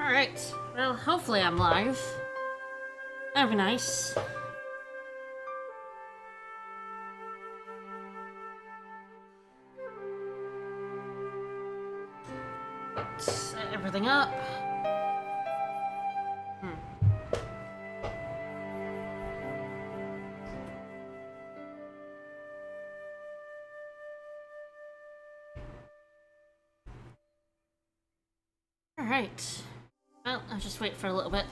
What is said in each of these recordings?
Alright, well, hopefully I'm live. That'd be nice. Set everything up. Alright. Well, I'll just wait for a little bit.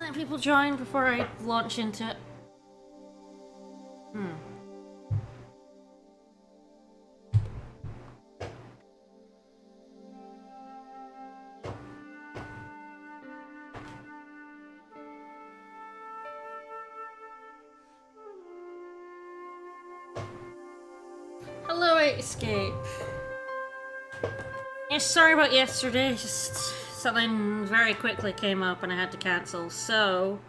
Let people join before I launch into it. Hello, Escape. Yeah, sorry about yesterday, just something very quickly came up and I had to cancel, so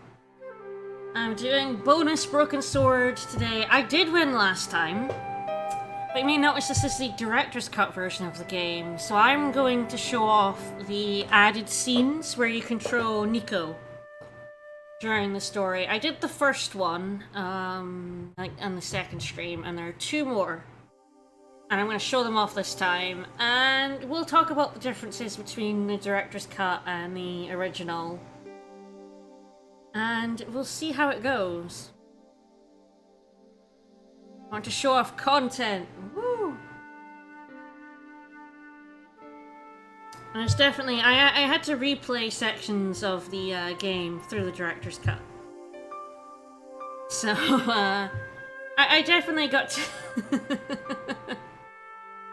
I'm doing bonus Broken Sword today. I did win last time, but you may notice this is the director's cut version of the game, so I'm going to show off the added scenes where you control Nico during the story. I did the first one, like on the second stream, and there are two more. And I'm going to show them off this time, and we'll talk about the differences between the director's cut and the original. And we'll see how it goes. I want to show off content. Woo! And it's definitely... I had to replay sections of the game through the director's cut. So, I definitely got to...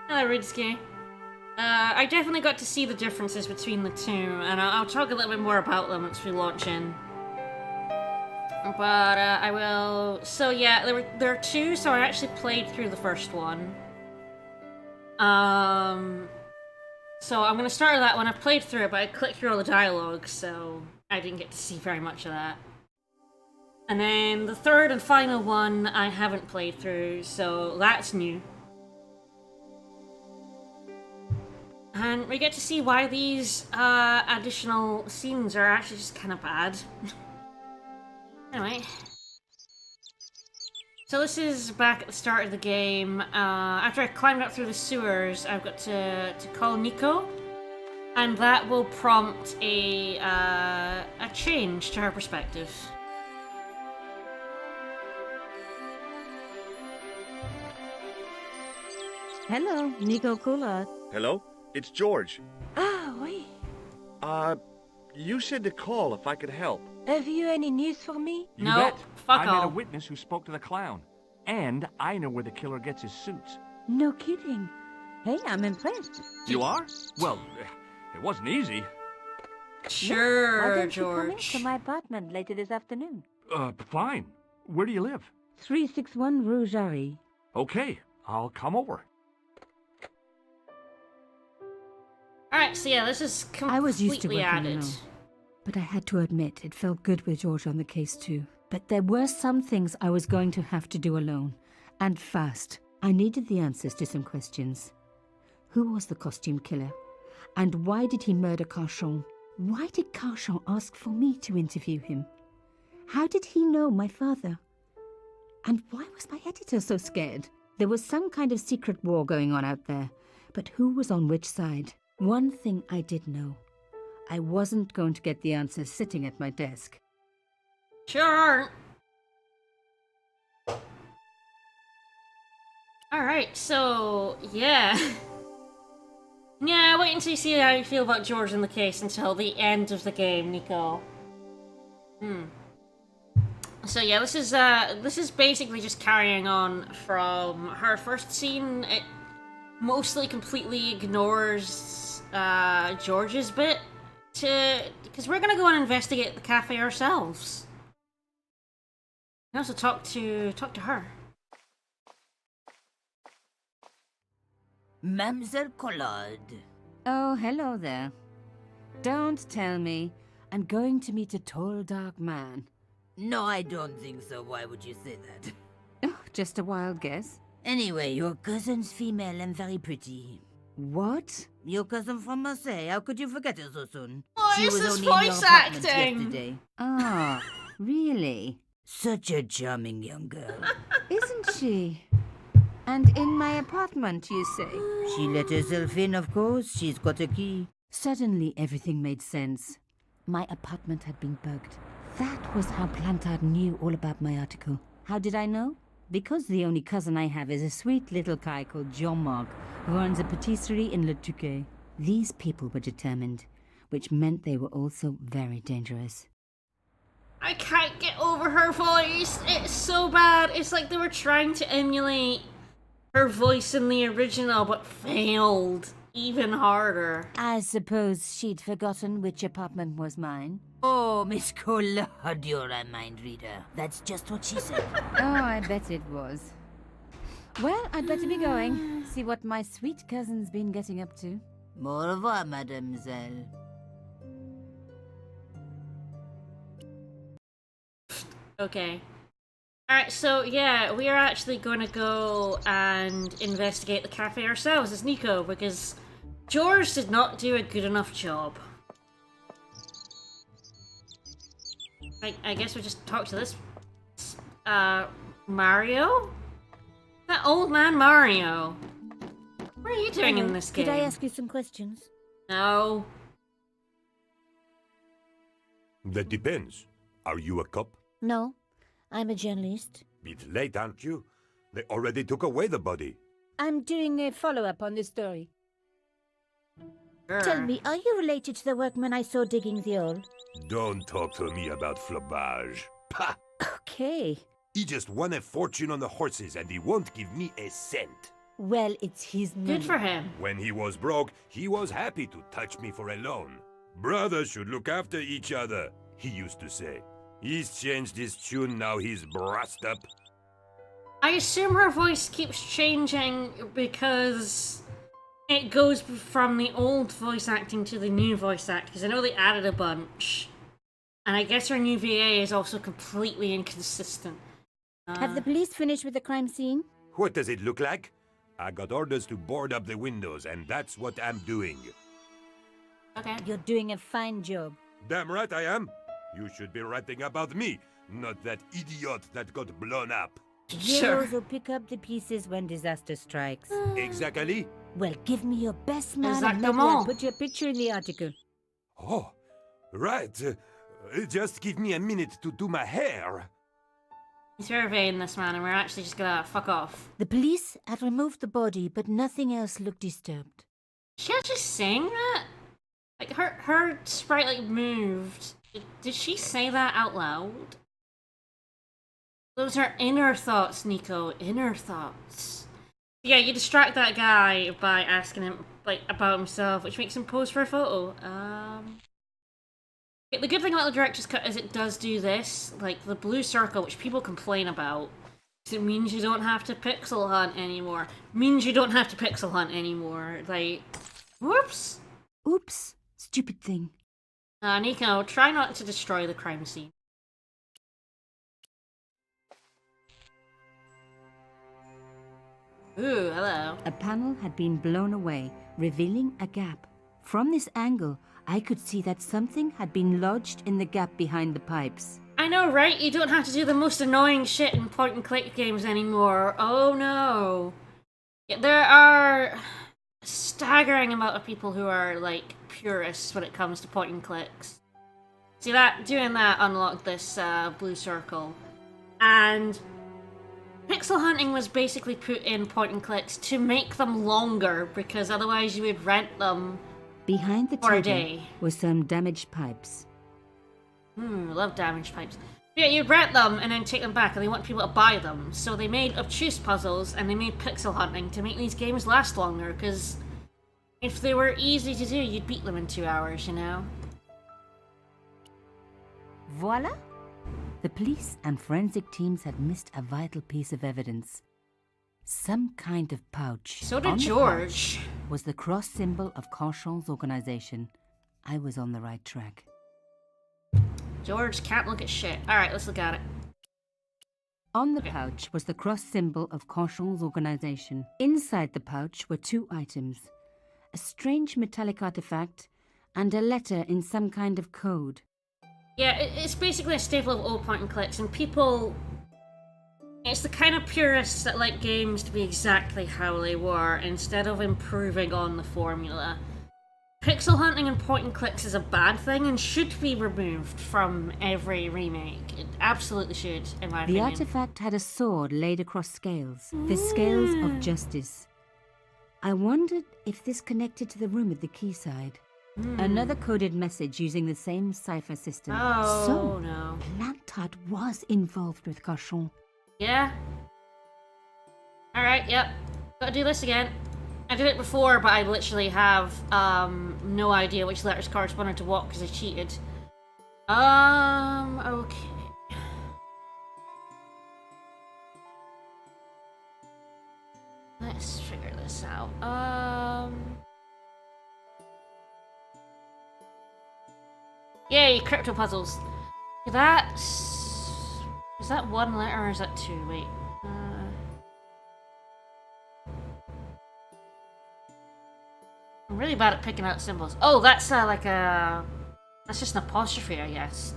Hello, Ridski. I definitely got to see the differences between the two, and I'll talk a little bit more about them once we launch in. But I will... So yeah, there are two, so I actually played through the first one. So I'm going to start with that one. I played through it, but I clicked through all the dialogue, so I didn't get to see very much of that. And then the third and final one I haven't played through, so that's new. And we get to see why these additional scenes are actually just kind of bad. Anyway. So this is back at the start of the game. After I climbed up through the sewers, I've got to call Nico. And that will prompt a change to her perspective. Hello, Nico Coulard. Hello? It's George. Ah, oui. You said to call if I could help. Have you any news for me? You No, bet. fuck I met a all. witness who spoke to the clown. And I know where the killer gets his suits. No kidding. Hey, I'm impressed. You are? Well, it wasn't easy. Why Sure, don't you come George. into my apartment later this afternoon? Fine. Where do you live? 361 Rue Jarry. Okay, I'll come over. Alright, so yeah, this is completely I was used to working added. alone, but I had to admit it felt good with George on the case too. But there were some things I was going to have to do alone, and fast. I needed the answers to some questions. Who was the costume killer? And why did he murder Carchon? Why did Carchon ask for me to interview him? How did he know my father? And why was my editor so scared? There was some kind of secret war going on out there, but who was on which side? One thing I did know. I wasn't going to get the answers sitting at my desk. Sure aren't. Alright, so, yeah. Yeah, wait until you see how you feel about George in the case until the end of the game, Nico. So yeah, this is basically just carrying on from her first scene. It mostly completely ignores George's bit because we're gonna go and investigate the cafe ourselves. And also talk to her. Mademoiselle Collard. Oh, hello there. Don't tell me I'm going to meet a tall, dark man. No, I don't think so. Why would you say that? Oh, just a wild guess. Anyway, your cousin's female and very pretty. What? Your cousin from Marseille, how could you forget her so soon? Oh, She it's was this only in your voice apartment acting. yesterday. Ah, really? Such a charming young girl. Isn't she? And in my apartment, you say? She let herself in, of course. She's got a key. Suddenly, everything made sense. My apartment had been bugged. That was how Plantard knew all about my article. How did I know? Because the only cousin I have is a sweet little guy called Jean-Marc, who owns a patisserie in Le Touquet. These people were determined, which meant they were also very dangerous. I can't get over her voice. It's so bad. It's like they were trying to emulate her voice in the original, but failed even harder. I suppose she'd forgotten which apartment was mine. Oh, Miss Collard, you're a mind reader. That's just what she said. Oh, I bet it was. Well, I'd better be going. See what my sweet cousin's been getting up to. Au revoir, mademoiselle. Okay. Alright, so yeah, we are actually going to go and investigate the cafe ourselves as Nico, because George did not do a good enough job. I guess we just talk to this... Mario? That old man Mario. What are you doing in this game? Could I ask you some questions? No. That depends. Are you a cop? No, I'm a journalist. Bit late, aren't you? They already took away the body. I'm doing a follow-up on this story. Sure. Tell me, are you related to the workman I saw digging the hole? Don't talk to me about flobage. Pah! Okay. He just won a fortune on the horses and he won't give me a cent. Well, it's his money. Good for him. When he was broke, he was happy to touch me for a loan. Brothers should look after each other, he used to say. He's changed his tune, now he's brassed up. I assume her voice keeps changing because it goes from the old voice acting to the new voice acting, because I know they added a bunch. And I guess her new VA is also completely inconsistent. Have the police finished with the crime scene? What does it look like? I got orders to board up the windows, and that's what I'm doing. Okay. You're doing a fine job. Damn right I am. You should be writing about me, not that idiot that got blown up. Sure. Heroes will pick up the pieces when disaster strikes. Exactly? Well, give me your best man and maybe Exactement. I'll put your picture in the article. Oh, right. Just give me a minute to do my hair. He's surveying this man, and we're actually just gonna fuck off. The police have removed the body, but nothing else looked disturbed. Is she actually saying that? Like, her sprite, like, moved. Did she say that out loud? Those are inner thoughts, Nico. Inner thoughts. Yeah, you distract that guy by asking him, like, about himself, which makes him pose for a photo. Okay, the good thing about the director's cut is it does do this. Like, the blue circle, which people complain about. It means you don't have to pixel hunt anymore. Means you don't have to pixel hunt anymore. Like, whoops. Oops, stupid thing. Nico, try not to destroy the crime scene. Ooh, hello. A panel had been blown away, revealing a gap. From this angle, I could see that something had been lodged in the gap behind the pipes. I know, right? You don't have to do the most annoying shit in point-and-click games anymore. Oh no. Yeah, there are a staggering amount of people who are, like, purists when it comes to point-and-clicks. See that? Doing that unlocked this blue circle. And pixel hunting was basically put in point-and-clicks to make them longer, because otherwise you would rent them Behind the for a table day. were some damaged pipes. I love damaged pipes. Yeah, you rent them and then take them back, and they want people to buy them. So they made obtuse puzzles, and they made pixel hunting to make these games last longer, because if they were easy to do, you'd beat them in 2 hours, you know? Voila! The police and forensic teams had missed a vital piece of evidence. Some kind of pouch. So did On the George. pouch was the cross symbol of Cauchon's organization. I was on the right track. George can't look at shit. Alright, let's look at it. On the pouch was the cross symbol of Cauchon's organization. Inside the pouch were two items. a strange metallic artifact, and a letter in some kind of code. Yeah, it's basically a staple of all point and clicks, and people... It's the kind of purists that like games to be exactly how they were, instead of improving on the formula. Pixel hunting and point and clicks is a bad thing and should be removed from every remake. It absolutely should, in my The opinion. artifact had a sword laid across scales, the scales of justice. I wondered if this connected to the room at the quayside. Another coded message using the same cipher system. Oh, So, no. Lantard was involved with Cauchon. Yeah? Alright, yep. Gotta do this again. I did it before, but I literally have, no idea which letters corresponded to what because I cheated. Okay. Let's figure this out. Yay, crypto puzzles. That's... Is that one letter or is that two? Wait. I'm really bad at picking out symbols. Oh, that's like a... That's just an apostrophe, I guess.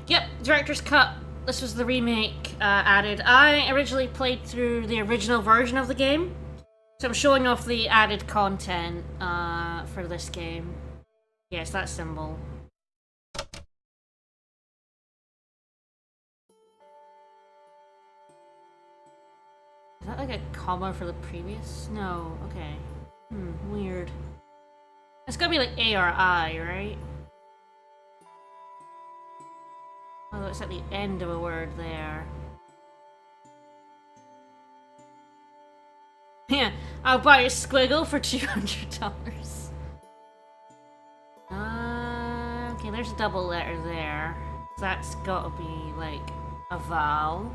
Yep, director's cut. This was the remake added. I originally played through the original version of the game, so I'm showing off the added content for this game. Yes, that symbol. Is that like a comma for the previous? No, okay. Weird. It's gotta be like A or I, right? Although it's at the end of a word there. Yeah, I'll buy a squiggle for $200. Okay, there's a double letter there. That's gotta be like a vowel.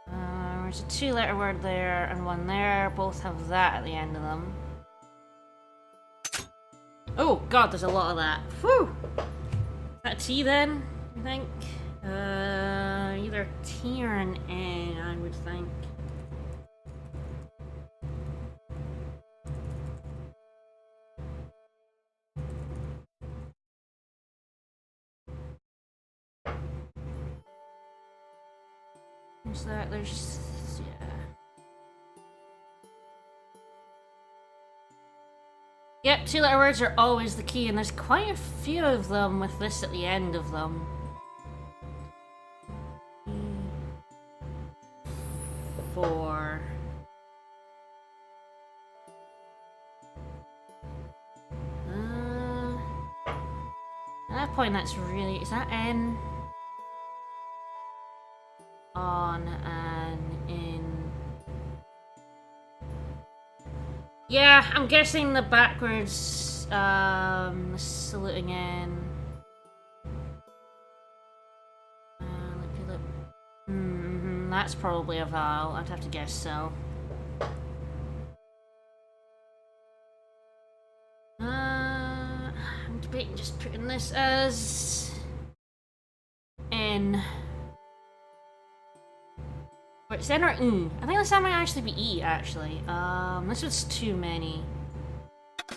There's a two-letter word there and one there. Both have that at the end of them. Oh god, there's a lot of that. Whew! Is that a T then, I think? Either a T or an N, I would think. There's that, there's... yeah. Yep, two-letter words are always the key, and there's quite a few of them with this at the end of them. Four. At that point, that's really... Is that N? On and in. Yeah, I'm guessing the backwards saluting N. That's probably a vowel. I'd have to guess so. I'm debating just putting this as N. Wait, it's N or N? I think this time might actually be E, actually. This was too many. I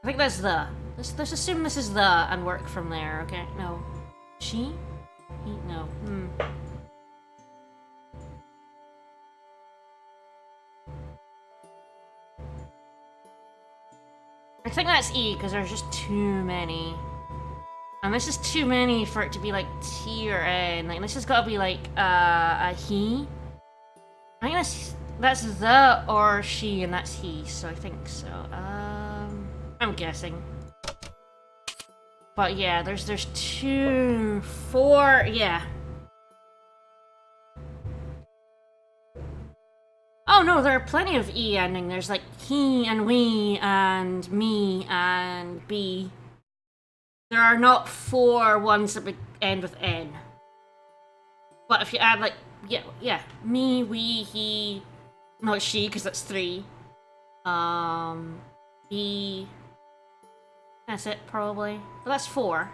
think that's the. Let's assume this is the and work from there, okay? No. She? He? No. I think that's E, because there's just too many. And this is too many for it to be like T or N. Like, this has got to be like a he. I think that's the or she, and that's he. So I think so. I'm guessing. But yeah, there's 2, 4, yeah. Oh no, there are plenty of E ending. There's like he and we and me and B. There are not 4 ones that end with N. But if you add like, yeah, me, we, he, not she, because that's 3. He, that's it, probably. But that's 4.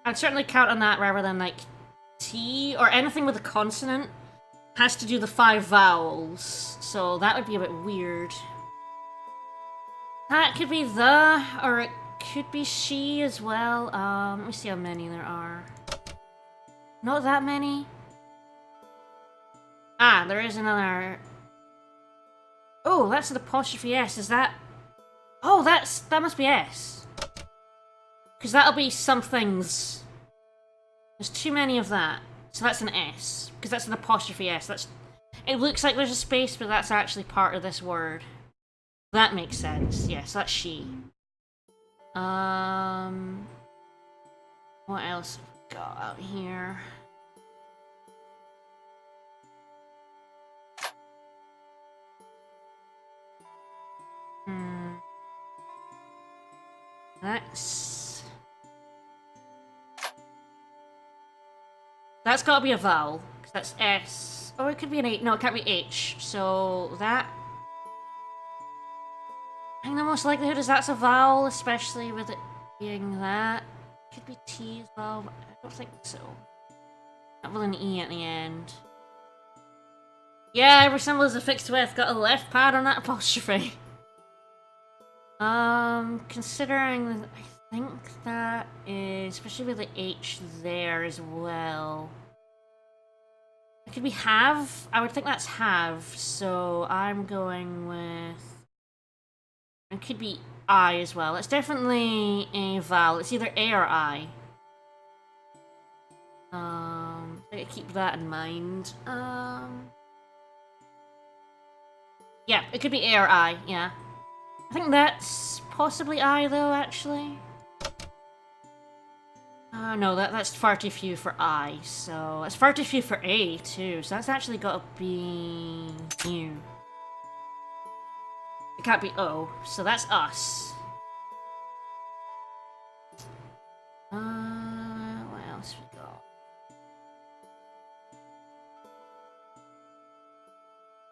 I'd certainly count on that rather than like T or anything with a consonant has to do the 5 vowels, so that would be a bit weird. That could be the, or it could be she as well. Let me see how many there are. Not that many. Ah, there is another. Oh, that's an apostrophe S. Is that? Oh, that must be S. Because that'll be something's. There's too many of that, so that's an S. Because that's an apostrophe S. That's. It looks like there's a space, but that's actually part of this word. That makes sense. Yes, that's she. What else have we got out here? That's gotta be a vowel, because that's S. Oh, it could be an H. No, it can't be H. So that. I think the most likelihood is that's a vowel, especially with it being that. Could be T as well, but I don't think so. Not with an E at the end. Yeah, every symbol is affixed with. Got a left pad on that apostrophe. Considering, I think that is, especially with the H there as well. It could be have. I would think that's have, so I'm going with. It could be I as well. It's definitely a vowel. It's either A or I. I keep that in mind. Yeah, it could be A or I, yeah. I think that's possibly I, though, actually. No, that's far too few for I, so... That's far too few for A, too, so that's actually gotta be... you. It can't be O, so that's us. What else we got?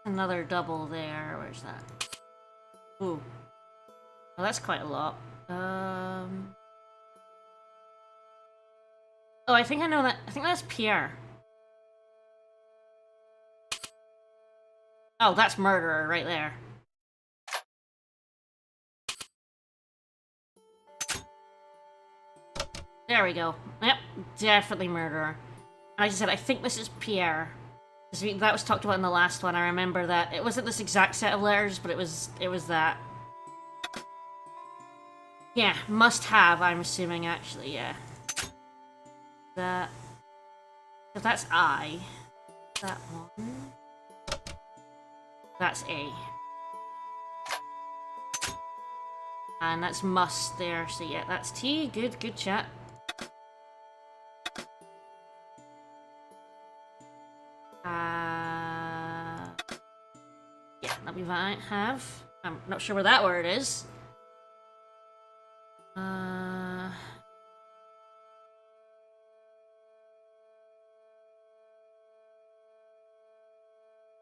Another double there, where's that? Ooh. Well, that's quite a lot. Oh, I think I know that. I think that's Pierre. Oh, that's murderer right there. There we go. Yep, definitely murderer. And like I said, I think this is Pierre. That was talked about in the last one. I remember that. It wasn't this exact set of letters, but it was that. Yeah, must have, I'm assuming, actually, yeah. That. So that's I. That one. That's A. And that's must there, so yeah, that's T. Good chat. Yeah, that'll be fine. Have. I'm not sure where that word is.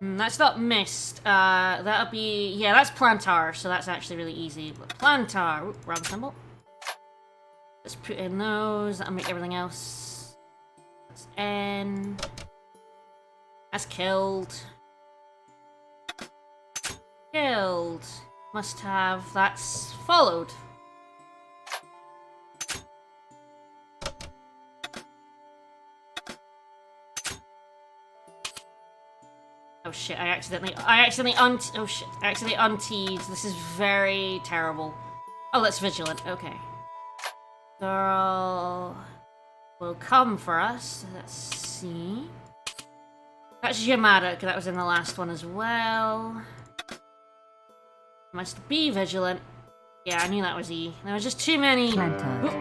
That's not missed. That'll be... Yeah, that's plantar, so that's actually really easy. But plantar. Ooh, wrong symbol. Let's put in those. That'll make everything else. That's N. That's killed. Killed. Must have. That's followed. Oh shit, I accidentally unteed. This is very terrible. Oh, that's vigilant, okay. Girl will come for us. Let's see. That's Yamada, because that was in the last one as well. Must be vigilant. Yeah, I knew that was E. There was just too many. Plantard.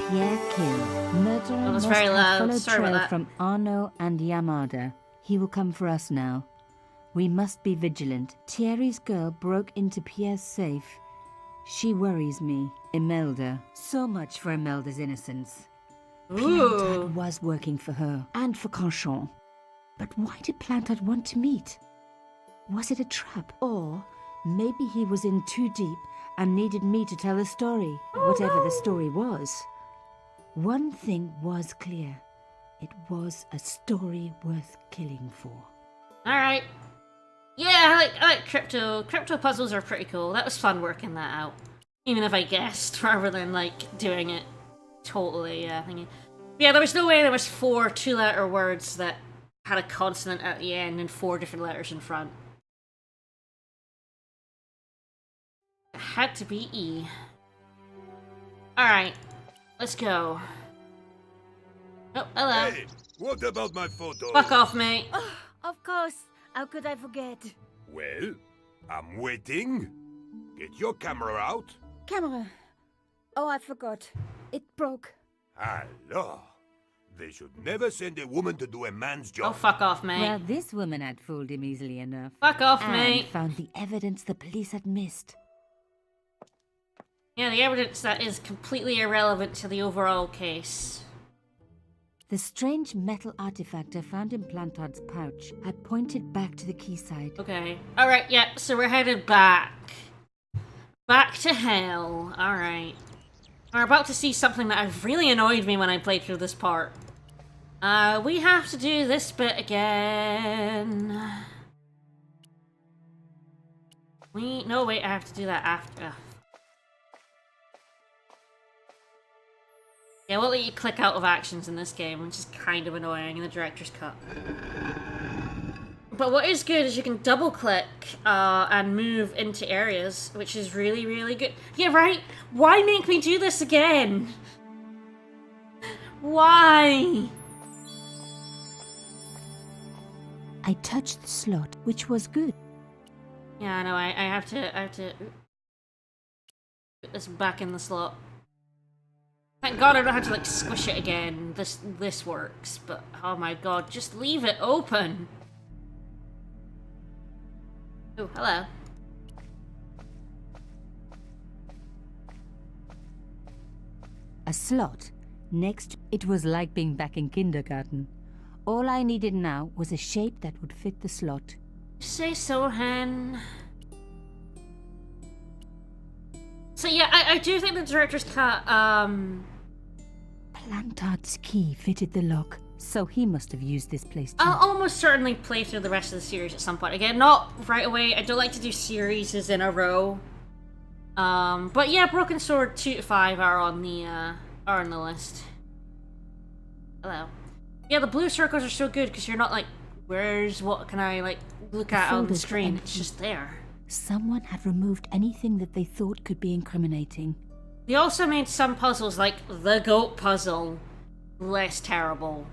Pierre Kill. Murderer That was must very have loud. followed Sorry about trail that. from Arno and Yamada. He will come for us now. We must be vigilant. Thierry's girl broke into Pierre's safe. She worries me. Imelda. So much for Imelda's innocence. Plantard was working for her, and for Canchon. But why did Plantard want to meet? Was it a trap? Or maybe he was in too deep and needed me to tell the story, whatever the story was. One thing was clear. It was a story worth killing for. Alright. Yeah, I like crypto. Crypto puzzles are pretty cool. That was fun working that out. Even if I guessed, rather than, like, doing it totally, thingy. Yeah, there was no way there was 4 two-letter words that had a consonant at the end and 4 different letters in front. It had to be E. Alright, let's go. Oh, hello. Hey, what about my photo? Fuck off, mate. Oh, of course. How could I forget? Well, I'm waiting. Get your camera out. Camera. Oh, I forgot. It broke. Hello. They should never send a woman to do a man's Oh, job. fuck off, mate. Well, this woman had fooled him easily enough. Fuck off, And mate. found the evidence the police had missed. Yeah, the evidence that is completely irrelevant to the overall case. The strange metal artifact I found in Plantard's pouch had pointed back to the quayside. Okay. Alright, yeah, so we're headed back. Back to hell. Alright. We're about to see something that really annoyed me when I played through this part. We have to do this bit again. No, wait, I have to do that after. Yeah, we'll let you click out of actions in this game, which is kind of annoying in the director's cut. But what is good is you can double click and move into areas, which is really, really good. Yeah, right? Why make me do this again? Why? I touched the slot, which was good. Yeah, I know, I have to put this back in the slot. Thank God I don't have to like squish it again. This works, but oh my God, just leave it open. Oh, hello. A slot. Next, it was like being back in kindergarten. All I needed now was a shape that would fit the slot. Say so, hen. So yeah, I do think the director's cut, Plantard's key fitted the lock, so he must have used this place too. I'll almost certainly play through the rest of the series at some point. Again, not right away. I don't like to do series in a row. But yeah, Broken Sword 2 to 5 are on the list. Hello. Yeah, the blue circles are so good because you're not like, what can I like look at on the folders were screen? It's empty. just there. Someone had removed anything that they thought could be incriminating. They also made some puzzles, like the goat puzzle, less terrible.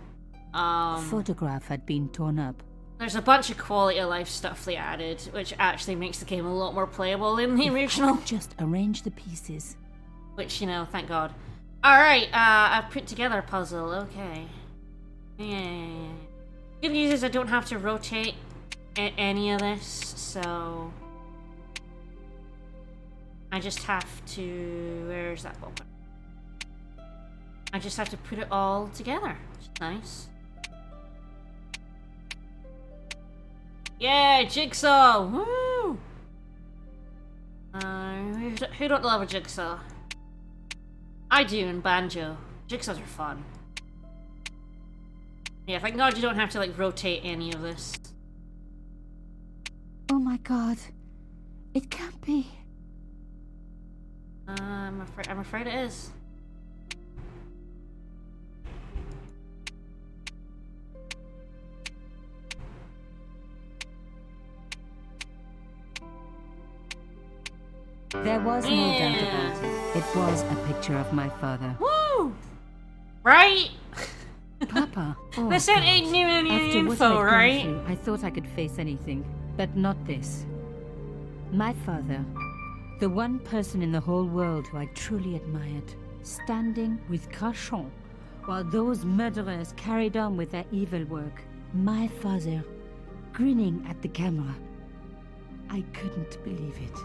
A photograph had been torn up. There's a bunch of quality of life stuff they added, which actually makes the game a lot more playable than the If I original. could just arrange the pieces. Which, you know, thank God. Alright, I've put together a puzzle, okay. Yeah. Good news is I don't have to rotate any of this, so... I just have to... Where's that button? I just have to put it all together, which is nice. Yeah, jigsaw! Woo! Who don't love a jigsaw? I do in Banjo. Jigsaws are fun. Yeah, thank God you don't have to like rotate any of this. Oh my God. It can't be. I'm afraid it is. There was no doubt about it. It was a picture of my father. Woo! Right? Papa. Oh, This ain't God. new any After what info, I'd gone right? through, I thought I could face anything, but not this. My father, the one person in the whole world who I truly admired, standing with Crachon while those murderers carried on with their evil work. My father, grinning at the camera. I couldn't believe it.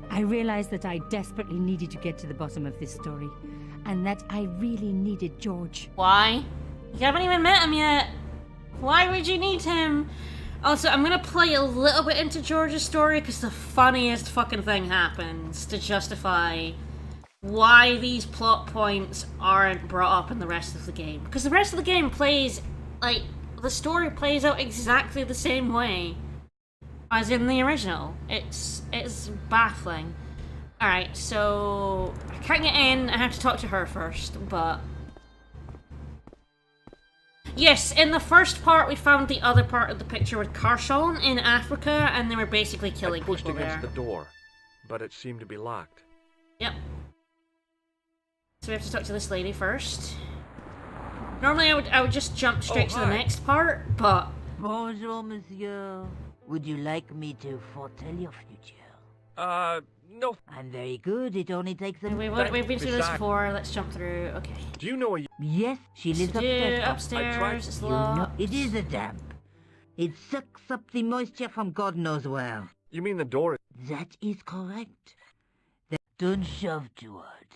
I realized that I desperately needed to get to the bottom of this story, and that I really needed George. Why? You haven't even met him yet. Why would you need him? Also, I'm gonna play a little bit into George's story because the funniest fucking thing happens to justify why these plot points aren't brought up in the rest of the game. Because the rest of the game plays, like, the story plays out exactly the same way as in the original. It's baffling. Alright, so I can't get in, I have to talk to her first, but... Yes, in the first part we found the other part of the picture with Karshon in Africa, and they were basically killing I pushed people against there. the door, but it seemed to be locked. Yep. So we have to talk to this lady first. Normally I would just jump straight to the hi. next part, but... Bonjour, monsieur. Would you like me to foretell your future? No. I'm very good. It only takes a... We've been through this before, let's jump through. Okay. Do you know a... Yes, she lives Yeah, upstairs. upstairs, it's You know, locked. it is a damp. It sucks up the moisture from God knows where. You mean the door? That is correct. Don't shove too hard.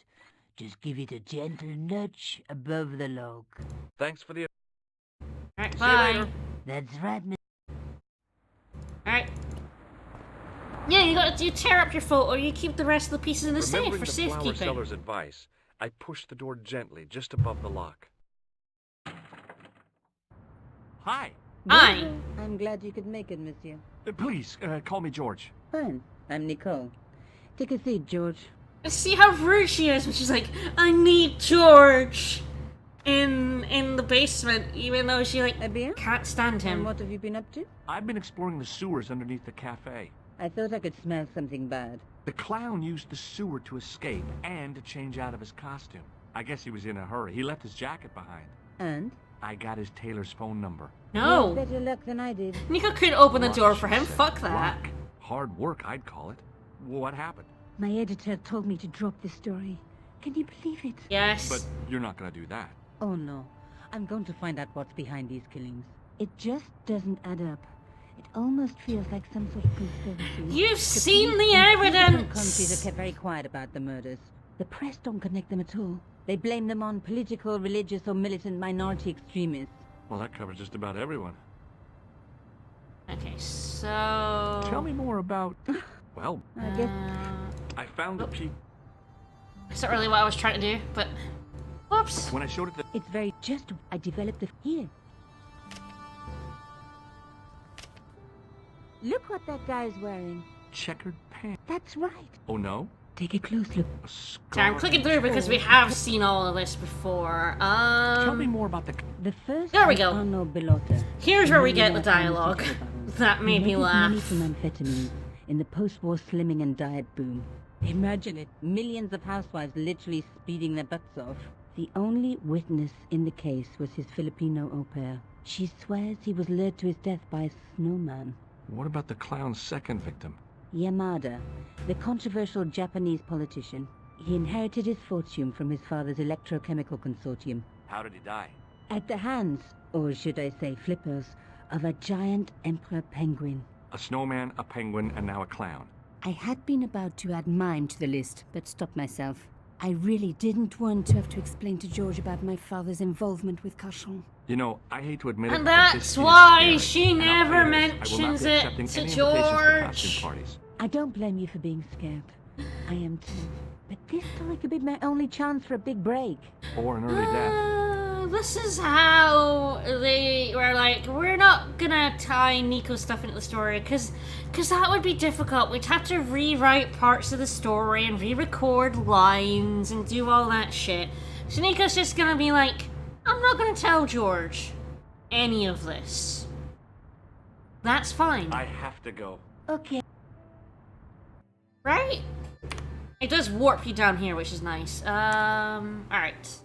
Just give it a gentle nudge above the log. Thanks for the... Alright, See you bye. later. That's right, miss. Alright. Yeah, you tear up your photo, you keep the rest of the pieces in the safe Remembering for the flower safekeeping. seller's advice, I pushed the door gently just above the lock. Hi. Aye. I'm glad you could make it, monsieur. Please, call me George. Fine. I'm Nico. Take a seat, George. See how rude she is when she's like, I need George in the basement, even though she like A beer? can't stand And him. what have you been up to? I've been exploring the sewers underneath the cafe. I thought I could smell something bad. The clown used the sewer to escape and to change out of his costume. I guess he was in a hurry. He left his jacket behind. And? I got his tailor's phone number. No. Better luck than I did. Nico couldn't open the Luck, door she for him. said. Fuck that. Luck. Hard work, I'd call it. What happened? My editor told me to drop the story. Can you believe it? Yes. But you're not gonna do that. Oh no. I'm going to find out what's behind these killings. It just doesn't add up. It almost feels like some sort of conspiracy. You've seen the Different countries evidence. are kept very quiet about the murders. The press don't connect them at all. They blame them on political, religious, or militant minority extremists. Well, that covers just about everyone. Okay, so... Tell me more about... Well, I guess I found a peep. It's not really what I was trying to do, but... Whoops. when I showed it the... it's very just. I developed it here. Look what that guy's wearing. checkered pants. That's right. Oh no? Take a close look. A Sorry, I'm scarlet. clicking through because we have seen all of this before. Tell me more about the... The first There we was go. Arno Bellotta. Here's where we He get the was dialogue. pharmaceutical baron. That made me He making money laugh. from amphetamines in the post-war slimming and diet boom. Imagine it. Millions of housewives literally speeding their butts off. The only witness in the case was his Filipino au pair. She swears he was lured to his death by a snowman. What about the clown's second victim? Yamada, the controversial Japanese politician. He inherited his fortune from his father's electrochemical consortium. How did he die? At the hands, or should I say flippers, of a giant emperor penguin. A snowman, a penguin, and now a clown. I had been about to add mine to the list, but stopped myself. I really didn't want to have to explain to George about my father's involvement with Cachon. You know, I hate to admit it, And but that's this is why scary. she And I'll never tell you this, mentions I will it not be accepting to any invitations to George. costume parties. I don't blame you for being scared. I am too. But this story could be my only chance for a big break. Or an early death. This is how they were like, we're not gonna tie Nico stuff into the story, because that would be difficult. We'd have to rewrite parts of the story and re-record lines and do all that shit. So Nico's just gonna be like, I'm not gonna tell George any of this. That's fine. I have to go. Okay. Right? It does warp you down here, which is nice. Alright.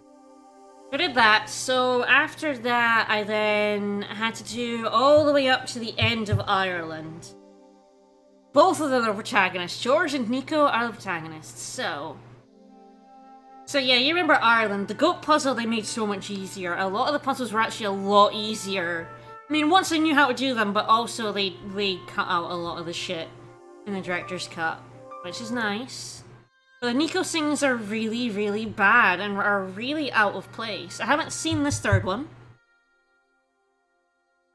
I did that, so after that, I then had to do all the way up to the end of Ireland. Both of them are protagonists. George and Nico are the protagonists, so yeah, you remember Ireland. The goat puzzle they made so much easier. A lot of the puzzles were actually a lot easier. I mean, once I knew how to do them, but also they cut out a lot of the shit in the director's cut, which is nice. The Nico sings are really, really bad and are really out of place. I haven't seen this third one.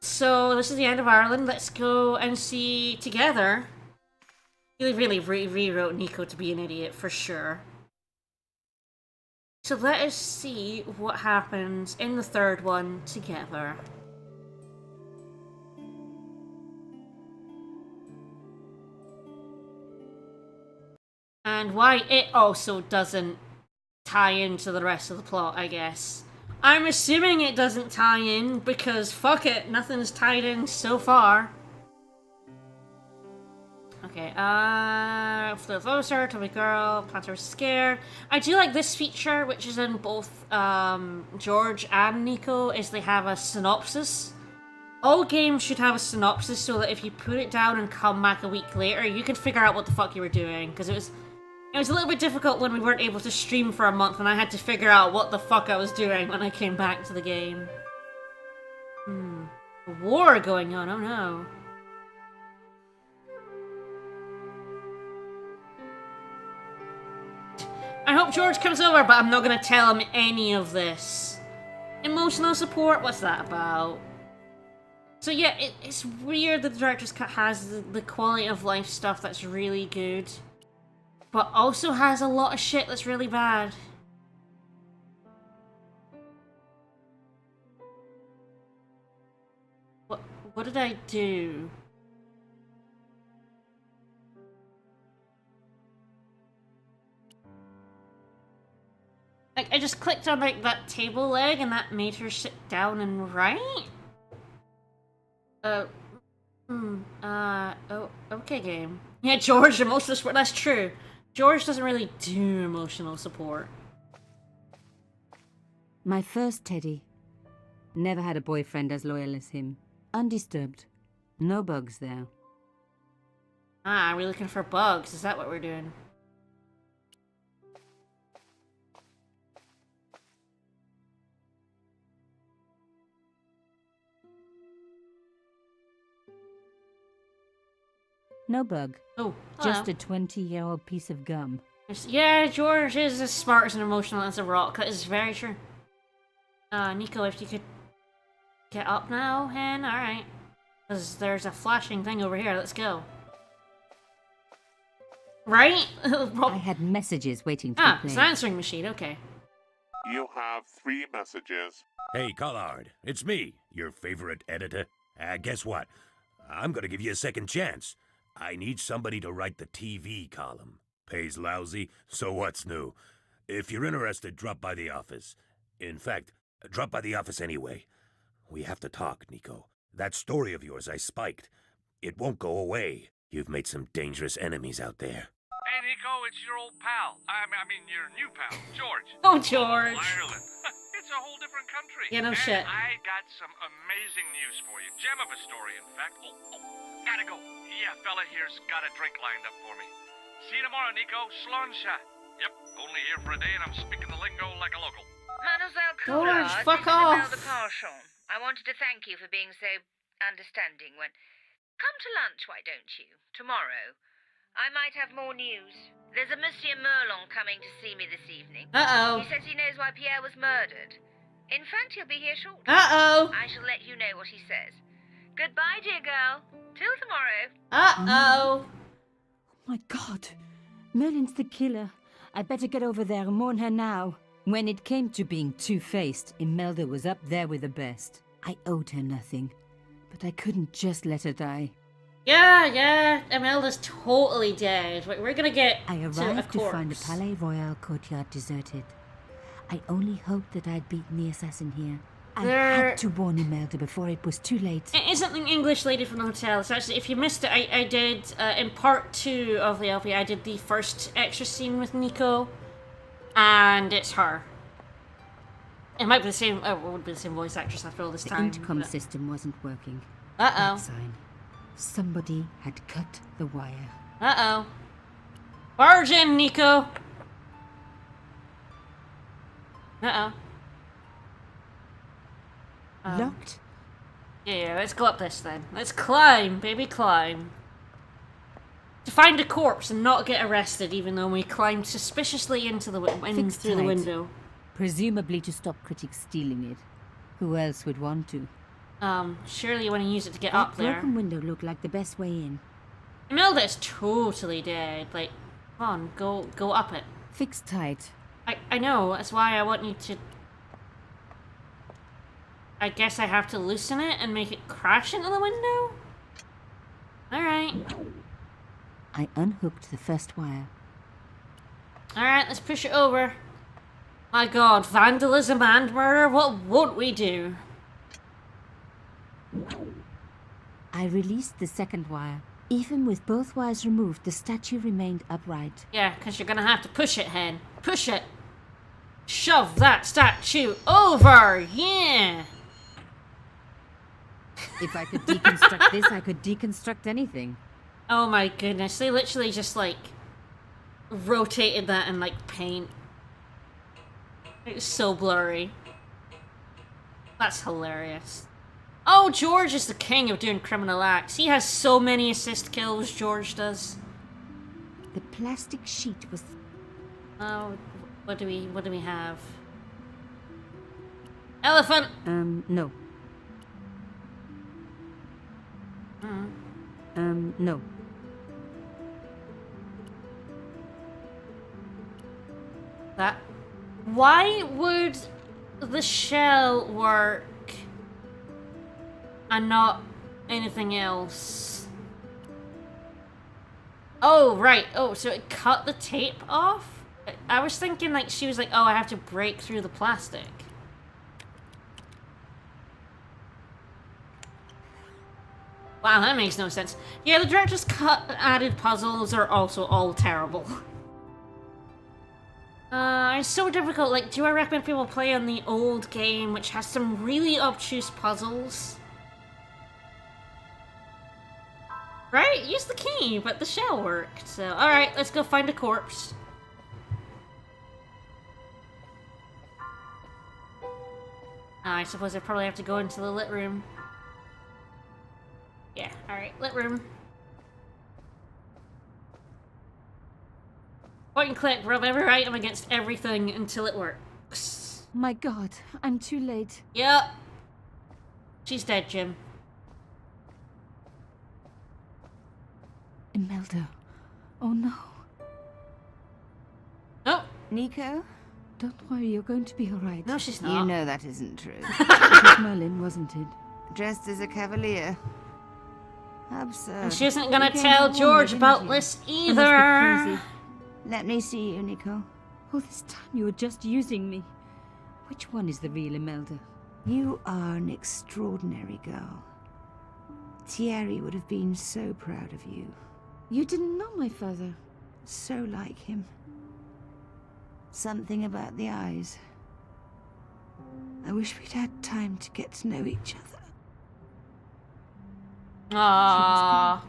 So this is the end of Ireland. Let's go and see together. He really rewrote Nico to be an idiot, for sure. So let us see what happens in the third one together. And why it also doesn't tie into the rest of the plot, I guess. I'm assuming it doesn't tie in because fuck it, nothing's tied in so far. Okay, flew closer, told me girl, Panther was scared. I do like this feature, which is in both George and Nico, is they have a synopsis. All games should have a synopsis so that if you put it down and come back a week later, you can figure out what the fuck you were doing. Because it was a little bit difficult when we weren't able to stream for a month and I had to figure out what the fuck I was doing when I came back to the game. A war going on, oh no. I hope George comes over, but I'm not gonna tell him any of this. Emotional support? What's that about? So yeah, it's weird that the director's cut has the quality of life stuff that's really good, but also has a lot of shit that's really bad. What did I do? Like, I just clicked on, like, that table leg and that made her sit down and write? Oh, okay, game. Yeah, George, emotional support, that's true. George doesn't really do emotional support. My first teddy. Never had a boyfriend as loyal as him. Undisturbed. No bugs there. Ah, we're looking for bugs. Is that what we're doing? No bug. Oh, Just a 20-year-old piece of gum. Yeah, George is as smart as and emotional as a rock. That is very true. Nico, if you could get up now, hen? Alright. Because there's a flashing thing over here. Let's go. Right? I had messages waiting to be played. It's an answering machine. Okay. You have 3 messages. Hey, Collard, it's me, your favorite editor. Guess what? I'm gonna give you a second chance. I need somebody to write the TV column. Pays lousy, so what's new? If you're interested, drop by the office. In fact, drop by the office anyway. We have to talk, Nico. That story of yours I spiked. It won't go away. You've made some dangerous enemies out there. Hey, Nico, it's your old pal. I mean, your new pal, George. Oh, George. Ireland. It's a whole different country. Yeah, no shit. I got some amazing news for you. Gem of a story, in fact. Oh, gotta go. Yeah, fella here's got a drink lined up for me. See you tomorrow, Nico. Slonsha. Yep, only here for a day and I'm speaking the lingo like a local. Mademoiselle George, Coulard, fuck this is off. Imelda Parchon. I wanted to thank you for being so understanding when... Come to lunch, why don't you? Tomorrow. I might have more news. There's a Monsieur Merlon coming to see me this evening. Uh-oh. He says he knows why Pierre was murdered. In fact, he'll be here shortly. Uh-oh. I shall let you know what he says. Goodbye, dear girl. Till tomorrow. Uh-oh. Oh my god. Merlin's the killer. I better get over there and warn her now. When it came to being two-faced, Imelda was up there with the best. I owed her nothing, but I couldn't just let her die. Yeah, Imelda's totally dead. We're gonna get I to a arrived to corpse. find the Palais Royal courtyard deserted. I only hoped that I'd beaten the assassin here. I had to warn Imelda before it was too late. It isn't the English lady from the hotel. It's actually, if you missed it, I did, in part 2 of the LP, I did the first extra scene with Nico, and it's her. It might be the same, it would be the same voice actress after all this The time. intercom system wasn't working. Uh-oh. That sign. Somebody had cut the wire. Uh-oh. Barge in, Nico! Uh-oh. Locked? Yeah, let's go up this then. Let's climb, baby, climb. To find a corpse and not get arrested, even though we climbed suspiciously into the Fixed through the tight. window. Presumably to stop critics stealing it. Who else would want to? Surely you want to use it to get That up there. broken window looked like the best way in. Imelda is totally dead. Like, come on, go up it. Fixed tight. I know, that's why I want you to... I guess I have to loosen it and make it crash into the window? Alright. I unhooked the first wire. Alright, let's push it over. My god, vandalism and murder, what won't we do? I released the second wire. Even with both wires removed, the statue remained upright. Yeah, because you're gonna have to push it, Hen. Push it! Shove that statue over! Yeah! If I could deconstruct this, I could deconstruct anything. Oh my goodness, they literally just, like, rotated that in, like, paint. It's so blurry. That's hilarious. Oh, George is the king of doing criminal acts. He has so many assist kills, George does. The plastic sheet was... Oh, what do we have? Elephant! No. No. That... Why would the shell work and not anything else? Oh, right. Oh, so it cut the tape off? I was thinking, like, she was like, oh, I have to break through the plastic. Wow, that makes no sense. Yeah, the director's cut added puzzles are also all terrible. It's so difficult. Like, do I recommend people play on the old game, which has some really obtuse puzzles? Right? Use the key, but the shell worked. So, alright, let's go find a corpse. I suppose I probably have to go into the lit room. Yeah, alright, lit room. Point and click, rub every item against everything until it works. My god, I'm too late. Yep. She's dead, Jim. Imelda. Oh no. Oh, Nico? Don't worry, you're going to be alright. no, she's not. You know that isn't true. It was Merlin, wasn't it? Dressed as a cavalier. Absurd. And she isn't gonna You came tell to warn George me, about didn't you? this I must be either. crazy. Let me see you, Nico. All this time you were just using me. Which one is the real Imelda? You are an extraordinary girl. Thierry would have been so proud of you. You didn't know my father. So like him. Something about the eyes. I wish we'd had time to get to know each other. Aww.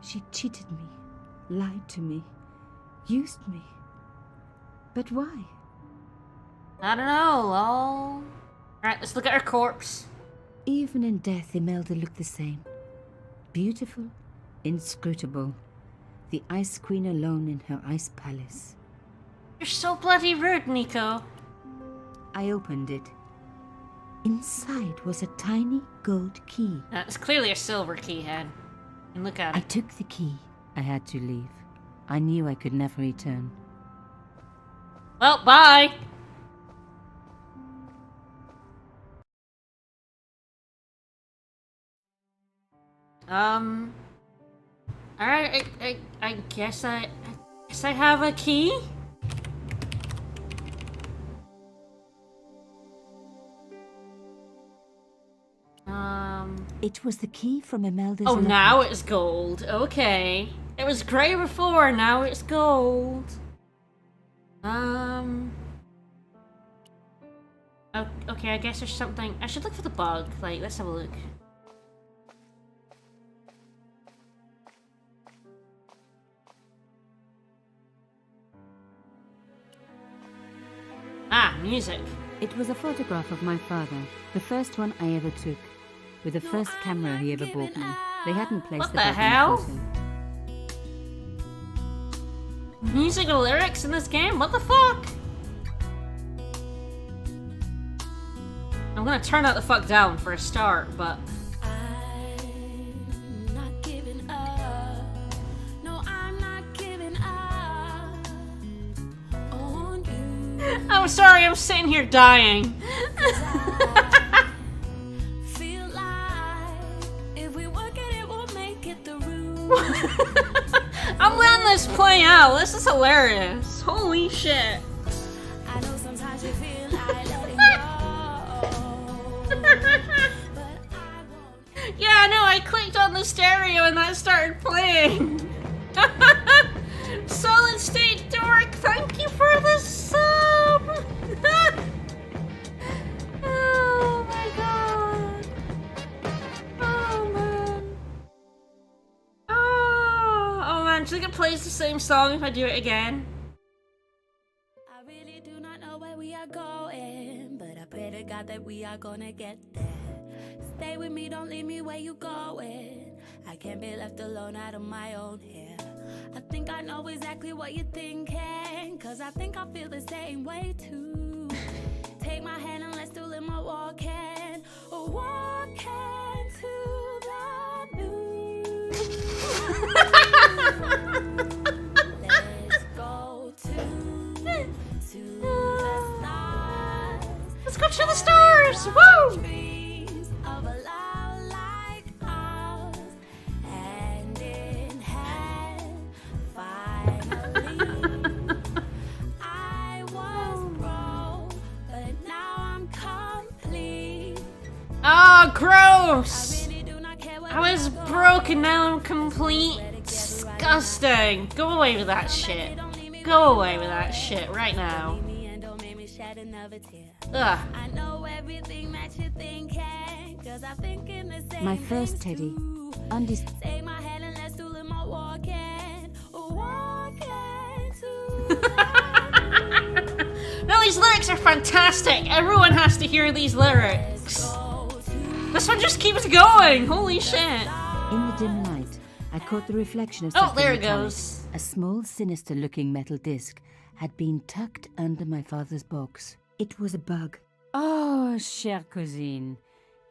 She cheated me, lied to me, used me. But why? I don't know, lol. Alright, let's look at her corpse. Even in death, Imelda looked the same. Beautiful, inscrutable. The Ice Queen alone in her ice palace. You're so bloody rude, Nico. I opened it. Inside was a tiny gold key. It's clearly a silver key, Hen. And look at I it. took the key. I had to leave. I knew I could never return. Well, bye. Alright, I guess I have a key? It was the key from Imelda's Oh, locker. now it's gold. Okay. It was grey before, now it's gold. Okay, I guess there's something... I should look for the bug. Like, let's have a look. Ah, music. It was a photograph of my father, the first one I ever took, with the first camera he ever bought me. They hadn't placed What the the button hell? photo. Musical lyrics in this game? What the fuck? I'm gonna turn that the fuck down for a start, but... I'm not giving up. No, I'm not giving up. Oh, I'm sorry, I'm sitting here dying. Feel like if we work it, it will make it through. I'm letting this play out. This is hilarious. Holy shit. I know sometimes you feel like letting go. Yeah, no, I clicked on the stereo and that started playing. Solid State Dork, thank you for the sub! Oh my god. Oh man. Oh man, do you think it plays the same song if I do it again? I really do not know where we are going, but I pray to God that we are gonna get there. Stay with me, don't leave me where you going. I can't be left alone out of my own hair. I think I know exactly what you're thinking, cause I think I feel the same way too. Take my hand and let's do a little more walking. Walking to the moon. Let's go to the stars. Let's go to the stars! Woo! Dreams of a love like ours, hand in hand, finally. I was broke, but now I'm complete. Oh, gross! I really do not care what I was broken, now I'm complete. Disgusting. Go away with that shit. Go away with that shit right now. Ugh. I know everything that you're thinking, cause I'm thinking the same. My first teddy. Take my hand and let's do a little more walking. Walking to No, these lyrics are fantastic. Everyone has to hear these lyrics. This one just keeps going. Holy shit. In the dim light, I caught the reflection of Oh, something there it metallic. goes. A small, sinister-looking metal disc had been tucked under my father's box. It was a bug. Oh, chère cousine.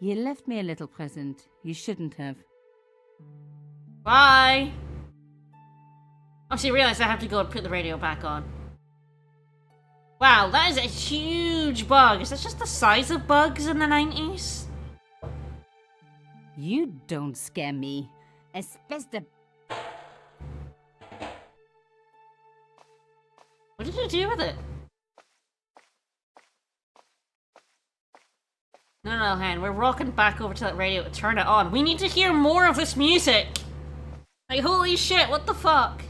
You left me a little present. You shouldn't have. Bye. Oh, so you realize I have to go and put the radio back on. Wow, that is a huge bug. Is that just the size of bugs in the 90s? You don't scare me. Espèce de... What did you do with it? No, Han, we're walking back over to that radio to turn it on. We need to hear more of this music! Like, holy shit, what the fuck?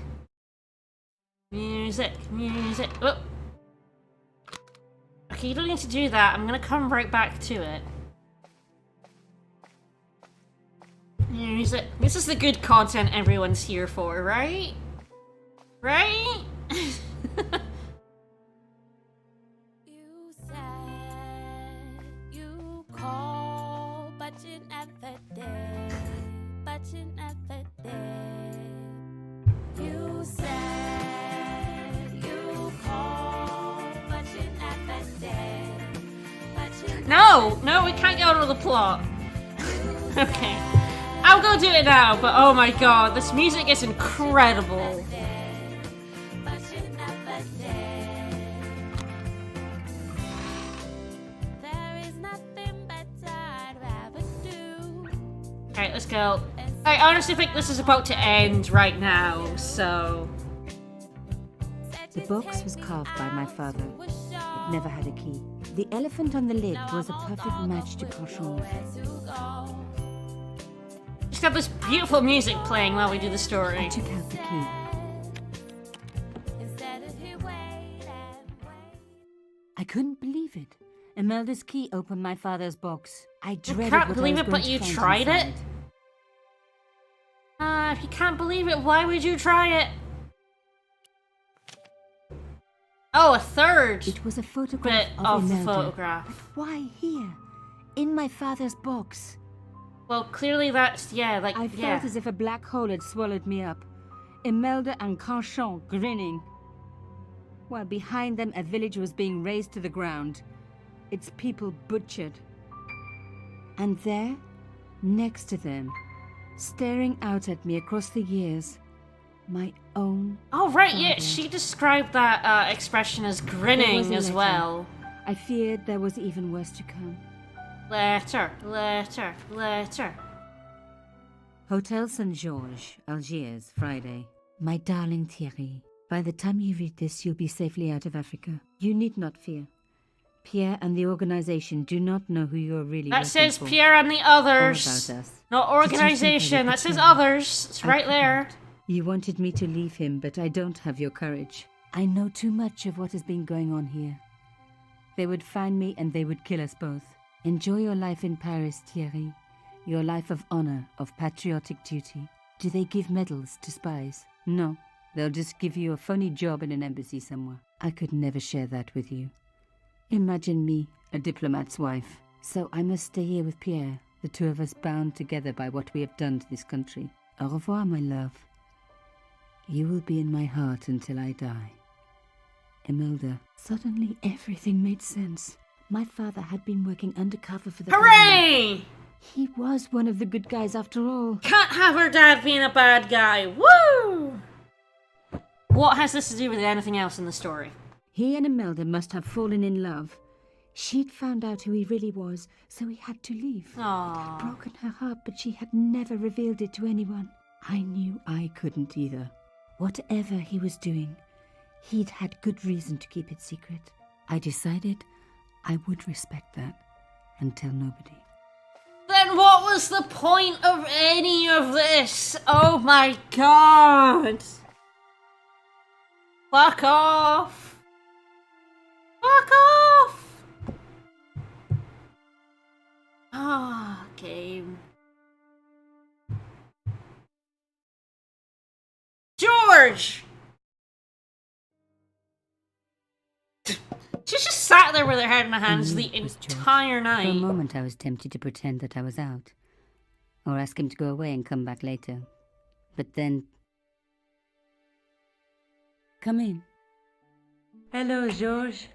Music. Oh. Okay, you don't need to do that. I'm gonna come right back to it. Music. This is the good content everyone's here for, right? Right? You said you called, but you never did. But you never did. You said you called, but you never did. But you No, we can't get out of the plot. Okay. I'll go do it now, but oh my god, this music is incredible. but you never did. There is nothing better I'd rather do. Alright, let's go. I honestly think this is about to end right now, so... The box was carved by my father. It never had a key. The elephant on the lid was a perfect match to Cochon. Just have this beautiful music playing while we do the story. I took out the key. I couldn't believe it. Imelda's key opened my father's box. I dreaded can't what believe I it, was but going to you find tried it? inside. If you can't believe it, why would you try it? Oh, a third It was a bit photograph of the Imelda. photograph. Why here? In my father's box. Well, clearly that's, yeah, like, I felt yeah. as if a black hole had swallowed me up. Imelda and Canchon grinning. While behind them a village was being razed to the ground. Its people butchered. And there, next to them, staring out at me across the years, my own. Oh, right, yeah, father. she described that expression as There was grinning a as letter. well. I feared there was even worse to come. Later, later, later. Hotel St. Georges, Algiers, Friday. My darling Thierry, by the time you read this, you'll be safely out of Africa. You need not fear. Pierre and the organization do not know who you're really That working says for. Pierre and the others. Or about us. Not Did you think I organization, would that says betray you? others. It's I right there. couldn't. You wanted me to leave him, but I don't have your courage. I know too much of what has been going on here. They would find me and they would kill us both. Enjoy your life in Paris, Thierry. Your life of honor, of patriotic duty. Do they give medals to spies? No. They'll just give you a phony job in an embassy somewhere. I could never share that with you. Imagine me, a diplomat's wife. So I must stay here with Pierre, the two of us bound together by what we have done to this country. Au revoir, my love. You will be in my heart until I die. Imelda. Suddenly everything made sense. My father had been working undercover for the government. Hooray! He was one of the good guys after all. Can't have her dad being a bad guy. Woo! What has this to do with anything else in the story? He and Imelda must have fallen in love. She'd found out who he really was, so he had to leave. Aww. Broken her heart, but she had never revealed it to anyone. I knew I couldn't either. Whatever he was doing, he'd had good reason to keep it secret. I decided I would respect that and tell nobody. Then what was the point of any of this? Oh my god! Fuck off! Fuck off! Ah, game. George! She just sat there with her head in her hands the It was George. entire For a night. moment I was tempted to pretend that I was out, or ask him to go away and come back later. But then... Come in. Hello, George.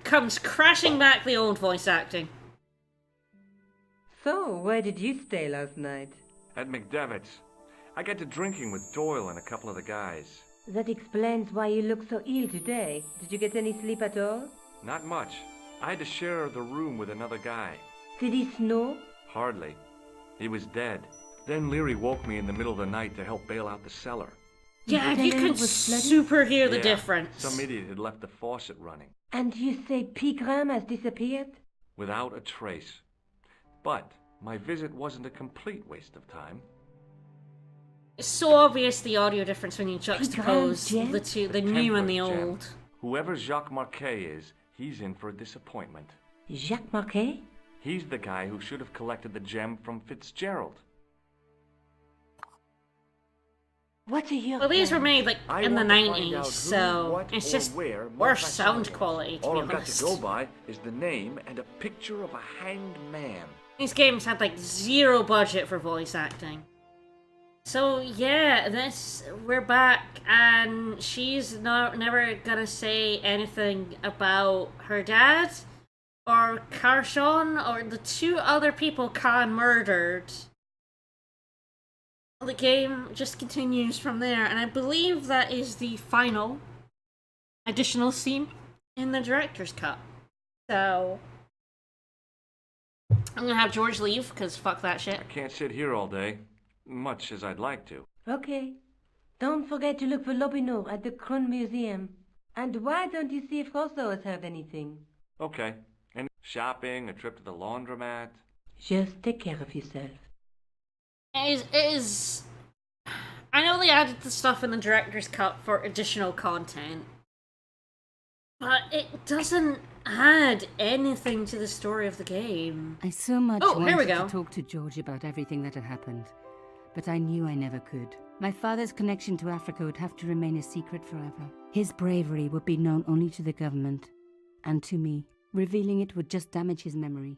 Comes crashing back the old voice acting. So, where did you stay last night? At McDevitt's. I got to drinking with Doyle and a couple of the guys. That explains why you look so ill today. Did you get any sleep at all? Not much. I had to share the room with another guy. Did he snore? Hardly. He was dead. Then Leary woke me in the middle of the night to help bail out the cellar. Yeah, The you cellar can was flooded? super hear the Yeah, difference. Some idiot had left the faucet running. And you say Pigram has disappeared? Without a trace. But my visit wasn't a complete waste of time. It's so obvious the audio difference when you juxtapose Gem? the two, the new and the Temperate gem. old. Whoever Jacques Marquet is, he's in for a disappointment. Jacques Marquet? He's the guy who should have collected the gem from Fitzgerald. What are your Well, these were made like I in the want to find out 90s, who, so what, it's or just where worse Marquet sound is. quality, to All be I've got honest. to go by is the name and a picture of a hanged man. These games had like zero budget for voice acting. So yeah, we're back, and she's never gonna say anything about her dad, or Carshon, or the two other people Khan murdered. The game just continues from there, and I believe that is the final additional scene in the director's cut. So I'm gonna have George leave, because fuck that shit. I can't sit here all day, much as I'd like to. Okay. Don't forget to look for Lobinot at the Kron Museum. And why don't you see if Rousseau's have anything? Okay. And shopping, a trip to the laundromat. Just take care of yourself. It is. I know they added the stuff in the director's cut for additional content, but it doesn't add anything to the story of the game. I so much Oh, here we wanted go. to talk to George about everything that had happened, but I knew I never could. My father's connection to Africa would have to remain a secret forever. His bravery would be known only to the government and to me. Revealing it would just damage his memory.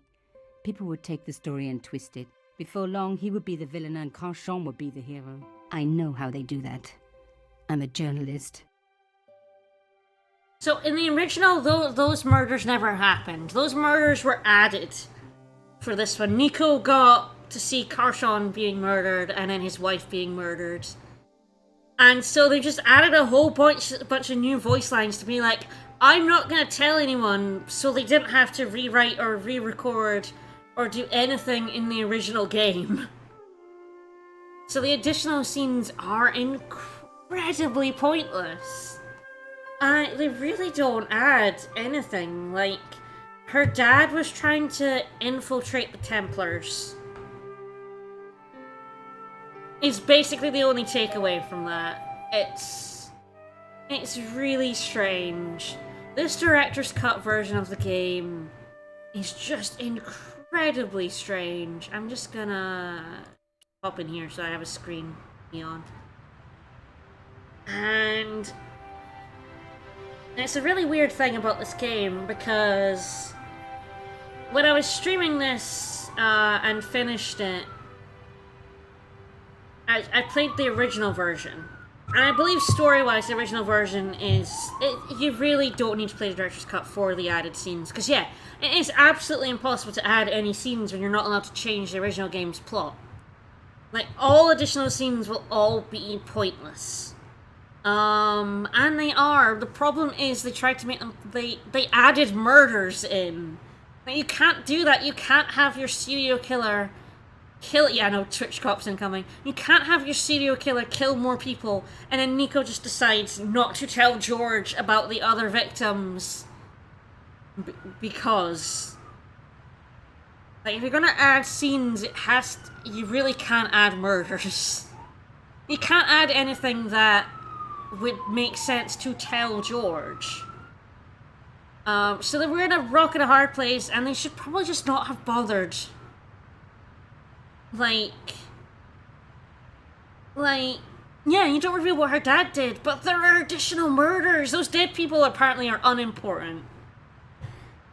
People would take the story and twist it. Before long, he would be the villain and Carchon would be the hero. I know how they do that. I'm a journalist. So in the original, those murders never happened. Those murders were added for this one. Nico got to see Carchon being murdered and then his wife being murdered. And so they just added a whole bunch of new voice lines to be like, I'm not gonna tell anyone, so they didn't have to rewrite or re-record or do anything in the original game. So the additional scenes are incredibly pointless. They really don't add anything. Like, her dad was trying to infiltrate the Templars. It's basically the only takeaway from that. It's really strange. This director's cut version of the game is just incredibly strange. I'm just gonna pop in here so I have a screen on. And it's a really weird thing about this game because when I was streaming this and finished it, I played the original version. And I believe story-wise, the original version is... you really don't need to play the director's cut for the added scenes. Because, yeah, it is absolutely impossible to add any scenes when you're not allowed to change the original game's plot. Like, all additional scenes will all be pointless. And they are. The problem is they tried to make them... They added murders in. But you can't do that. You can't have your serial killer... Yeah, no, Twitch cops incoming. You can't have your serial killer kill more people, and then Nico just decides not to tell George about the other victims. Because... like, if you're gonna add scenes, you really can't add murders. You can't add anything that would make sense to tell George. So we're in a rock and a hard place, and they should probably just not have bothered. Like, yeah, you don't reveal what her dad did, but there are additional murders! Those dead people apparently are unimportant.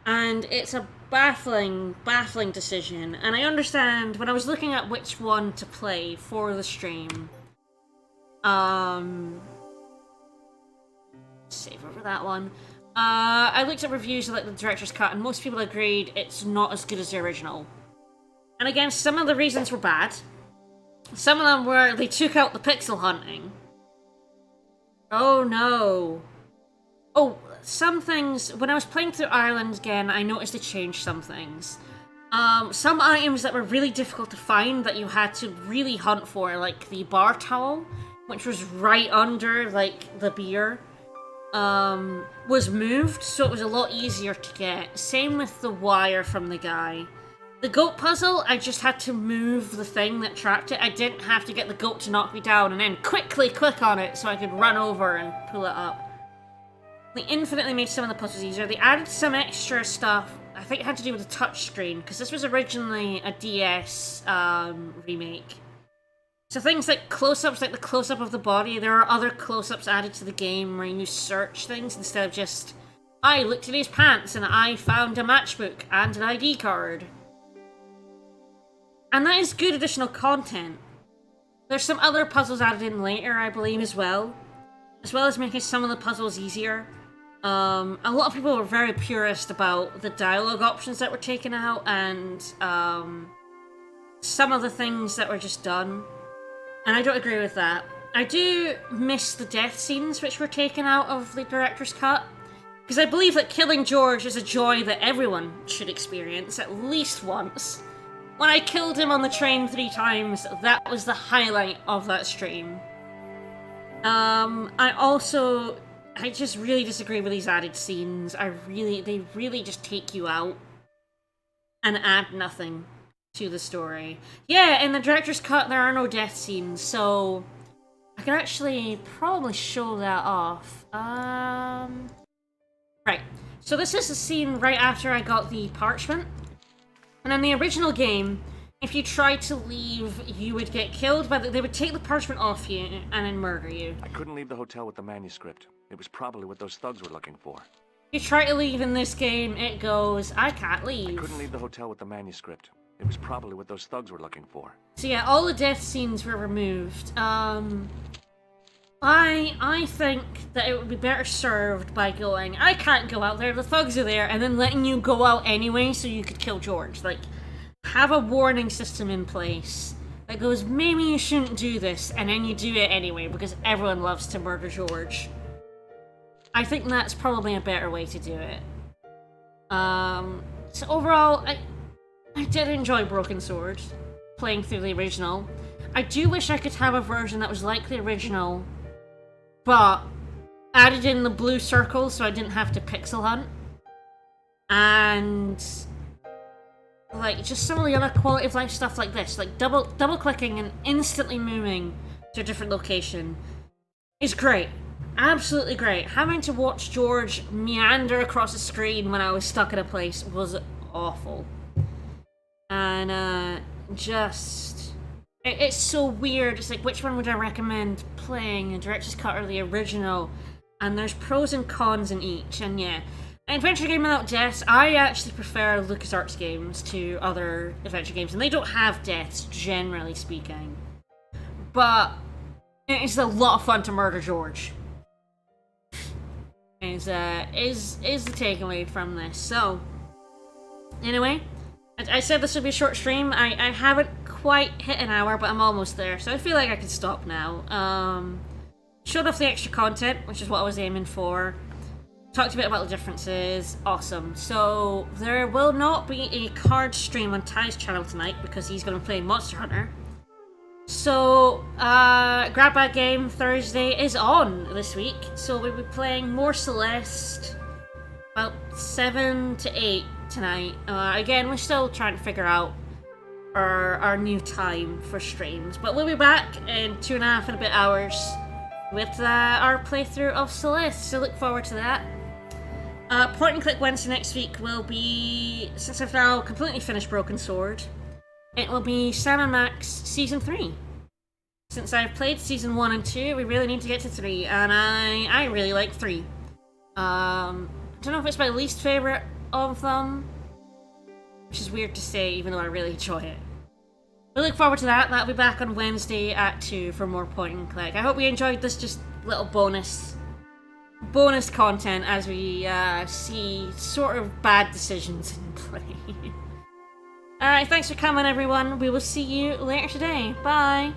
And it's a baffling decision. And I understand, when I was looking at which one to play for the stream, save over that one. I looked at reviews of like the director's cut, and most people agreed it's not as good as the original. And again, some of the reasons were bad. Some of them were they took out the pixel hunting. Oh no. Oh, some things, when I was playing through Ireland again, I noticed they changed some things. Some items that were really difficult to find that you had to really hunt for, like the bar towel, which was right under, like, the beer, was moved, so it was a lot easier to get. Same with the wire from the guy. The goat puzzle, I just had to move the thing that trapped it. I didn't have to get the goat to knock me down and then quickly click on it so I could run over and pull it up. They infinitely made some of the puzzles easier. They added some extra stuff. I think it had to do with the touchscreen, because this was originally a DS remake. So things like close-ups, like the close-up of the body, there are other close-ups added to the game where you search things instead of just, I looked at his pants and I found a matchbook and an ID card. And that is good additional content. There's some other puzzles added in later, I believe, as well as making some of the puzzles easier. A lot of people were very purist about the dialogue options that were taken out, and some of the things that were just done. And I don't agree with that. I do miss the death scenes which were taken out of the director's cut, because I believe that killing George is a joy that everyone should experience at least once. When I killed him on the train 3 times, that was the highlight of that stream. I just really disagree with these added scenes. They really just take you out and add nothing to the story. Yeah, in the director's cut, there are no death scenes, so I could actually probably show that off. Right. So this is the scene right after I got the parchment. And in the original game, if you tried to leave, you would get killed, but they would take the parchment off you and then murder you. I couldn't leave the hotel with the manuscript. It was probably what those thugs were looking for. If you try to leave in this game, it goes, I can't leave. I couldn't leave the hotel with the manuscript. It was probably what those thugs were looking for. So yeah, all the death scenes were removed. I think that it would be better served by going, I can't go out there, the thugs are there, and then letting you go out anyway so you could kill George. Like, have a warning system in place that goes, maybe you shouldn't do this, and then you do it anyway because everyone loves to murder George. I think that's probably a better way to do it. So overall, I did enjoy Broken Sword, playing through the original. I do wish I could have a version that was like the original, but added in the blue circles so I didn't have to pixel hunt. And like just some of the other quality of life stuff like this, like double clicking and instantly moving to a different location is great. Absolutely great. Having to watch George meander across the screen when I was stuck in a place was awful. And it's so weird. It's like, which one would I recommend playing, a director's cut or the original? And there's pros and cons in each. And yeah, adventure game without deaths, I actually prefer LucasArts games to other adventure games, and they don't have deaths, generally speaking. But it's a lot of fun to murder George. Is the takeaway from this. So, anyway, I said this would be a short stream. I haven't quite hit an hour, but I'm almost there, so I feel like I can stop now. Showed off the extra content, which is what I was aiming for. Talked a bit about the differences. Awesome. So, there will not be a card stream on Ty's channel tonight because he's going to be playing Monster Hunter. So, Grab Bag Game Thursday is on this week, so we'll be playing more Celeste about 7 to 8 tonight. Again, we're still trying to figure out our new time for streams, but we'll be back in 2.5 and a bit hours with our playthrough of Celeste, so look forward to that. Point and Click Wednesday next week will be, since I've now completely finished Broken Sword, it will be Sam & Max Season 3. Since I've played Season 1 and 2, we really need to get to 3, and I really like 3. Don't know if it's my least favourite of them, which is weird to say even though I really enjoy it. We look forward to that. That'll be back on Wednesday at 2 for more Point and Click. I hope you enjoyed this just little bonus content as we see sort of bad decisions in play. Alright, thanks for coming everyone. We will see you later today. Bye!